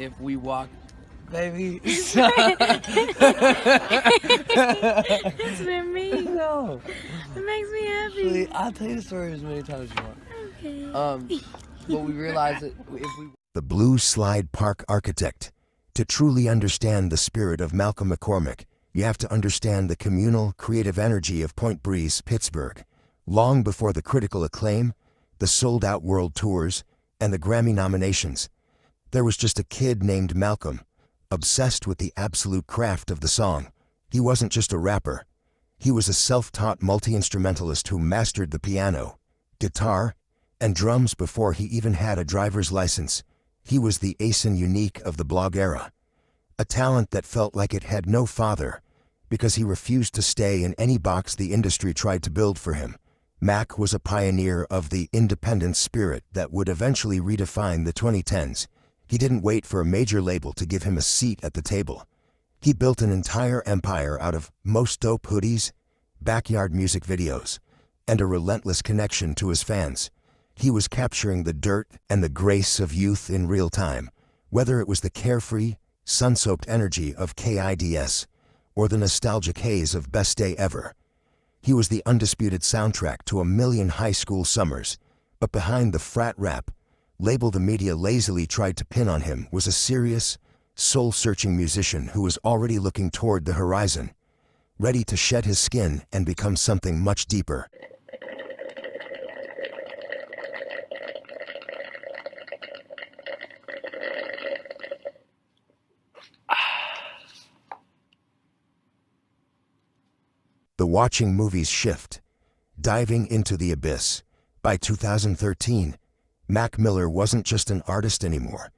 if we walk, baby. It's been me. No. It makes me happy. I'll tell you the story as many times as you want. Okay. But we realized that if we... The Blue Slide Park architect. To truly understand the spirit of Malcolm McCormick, you have to understand the communal, creative energy of Point Breeze, Pittsburgh. Long before the critical acclaim, the sold-out world tours, and the Grammy nominations, there was just a kid named Malcolm, obsessed with the absolute craft of the song. He wasn't just a rapper. He was a self-taught multi-instrumentalist who mastered the piano, guitar, and drums before he even had a driver's license. He was the ace and unique of the blog era, a talent that felt like it had no father because he refused to stay in any box the industry tried to build for him. Mac was a pioneer of the independent spirit that would eventually redefine the 2010s. He didn't wait for a major label to give him a seat at the table. He built an entire empire out of most dope hoodies, backyard music videos, and a relentless connection to his fans. He was capturing the dirt and the grace of youth in real time, whether it was the carefree, sun-soaked energy of KIDS or the nostalgic haze of Best Day Ever. He was the undisputed soundtrack to a million high school summers, but behind the frat rap label the media lazily tried to pin on him was a serious, soul-searching musician who was already looking toward the horizon, ready to shed his skin and become something much deeper. The watching movies shift, diving into the abyss. By 2013, Mac Miller wasn't just an artist anymore.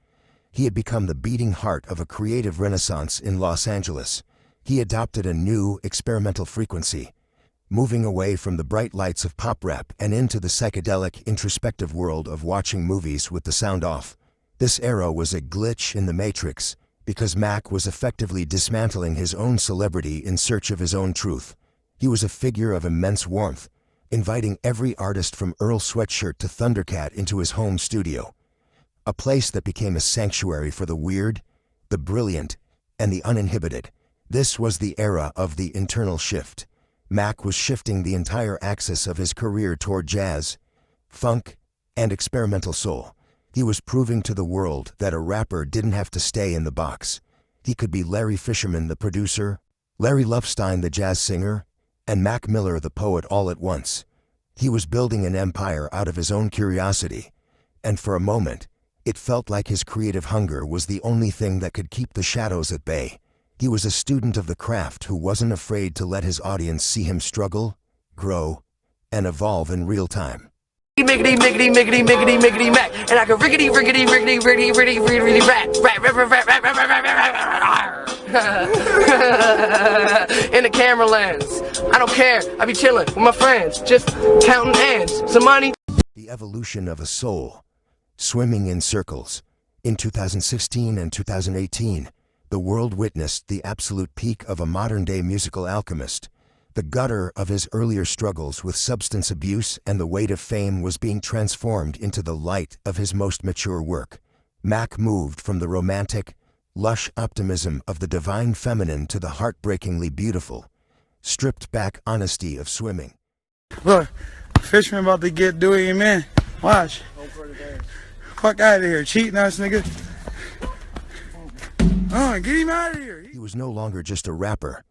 He had become the beating heart of a creative renaissance in Los Angeles. He adopted a new, experimental frequency, moving away from the bright lights of pop rap and into the psychedelic, introspective world of watching movies with the sound off. This era was a glitch in the matrix because Mac was effectively dismantling his own celebrity in search of his own truth. He was a figure of immense warmth, inviting every artist from Earl Sweatshirt to Thundercat into his home studio, a place that became a sanctuary for the weird, the brilliant, and the uninhibited. This was the era of the internal shift. Mac was shifting the entire axis of his career toward jazz, funk, and experimental soul. He was proving to the world that a rapper didn't have to stay in the box. He could be Larry Fisherman, the producer, Larry Lovestein, the jazz singer, and Mac Miller, the poet, all at once. He was building an empire out of his own curiosity, and for a moment, it felt like his creative hunger was the only thing that could keep the shadows at bay. He was a student of the craft who wasn't afraid to let his audience see him struggle, grow, and evolve in real time. Miggity, miggity, miggity, miggity, miggity, mac. And I go riggity, riggity, riggity, riggity, riggity, riggity, rat. In the camera lens. I don't care. I be chilling with my friends, just counting ends. Some money. The evolution of a soul, swimming in circles. In 2016 and 2018, the world witnessed the absolute peak of a modern-day musical alchemist. The gutter of his earlier struggles with substance abuse and the weight of fame was being transformed into the light of his most mature work. Mac moved from the romantic, lush optimism of the divine feminine to the heartbreakingly beautiful, stripped-back honesty of swimming. Look, Fisherman about to get Dewey, man. Watch. Fuck out of here, cheating ass nigga. Oh, get him out of here. He was no longer just a rapper.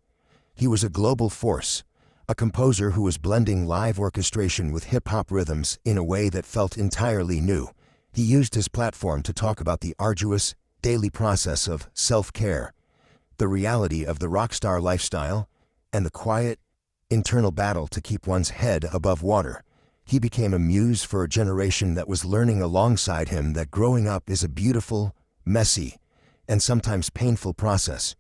He was a global force, a composer who was blending live orchestration with hip-hop rhythms in a way that felt entirely new. He used his platform to talk about the arduous, daily process of self-care, the reality of the rock star lifestyle, and the quiet, internal battle to keep one's head above water. He became a muse for a generation that was learning alongside him that growing up is a beautiful, messy, and sometimes painful process.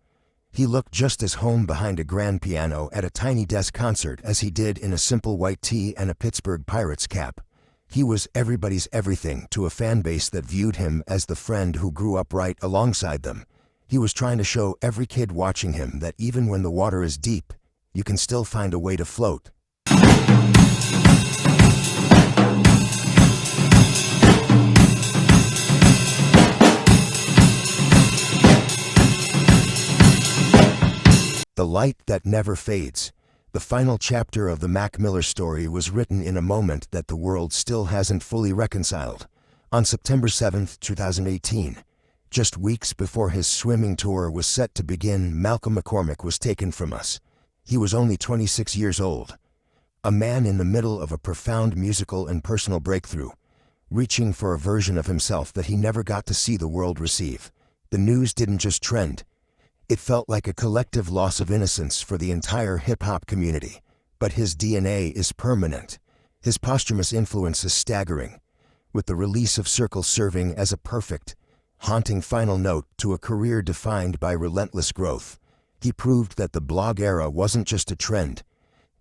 He looked just as home behind a grand piano at a tiny desk concert as he did in a simple white tee and a Pittsburgh Pirates cap. He was everybody's everything to a fan base that viewed him as the friend who grew up right alongside them. He was trying to show every kid watching him that even when the water is deep, you can still find a way to float. The light that never fades. The final chapter of the Mac Miller story was written in a moment that the world still hasn't fully reconciled. On September 7, 2018, just weeks before his swimming tour was set to begin, Malcolm McCormick was taken from us. He was only 26 years old. A man in the middle of a profound musical and personal breakthrough, reaching for a version of himself that he never got to see the world receive. The news didn't just trend. It felt like a collective loss of innocence for the entire hip-hop community. But his DNA is permanent. His posthumous influence is staggering, with the release of Circle serving as a perfect, haunting final note to a career defined by relentless growth. He proved that the blog era wasn't just a trend.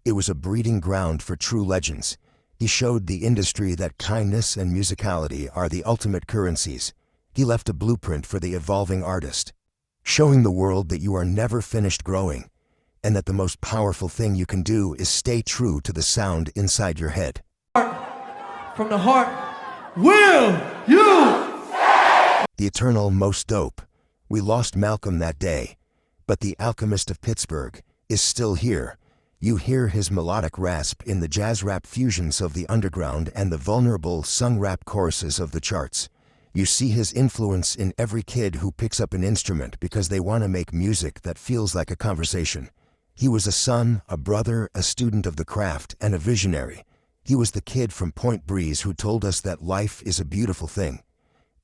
It was a breeding ground for true legends. He showed the industry that kindness and musicality are the ultimate currencies. He left a blueprint for the evolving artist, showing the world that you are never finished growing, and that the most powerful thing you can do is stay true to the sound inside your head. From the heart, will you? The eternal most dope. We lost Malcolm that day, but the alchemist of Pittsburgh is still here. You hear his melodic rasp in the jazz rap fusions of the underground and the vulnerable sung rap choruses of the charts. You see his influence in every kid who picks up an instrument because they want to make music that feels like a conversation. He was a son, a brother, a student of the craft, and a visionary. He was the kid from Point Breeze who told us that life is a beautiful thing.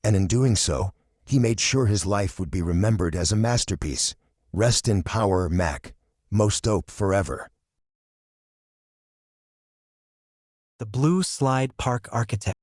And in doing so, he made sure his life would be remembered as a masterpiece. Rest in power, Mac. Most dope forever. The Blue Slide Park Architect.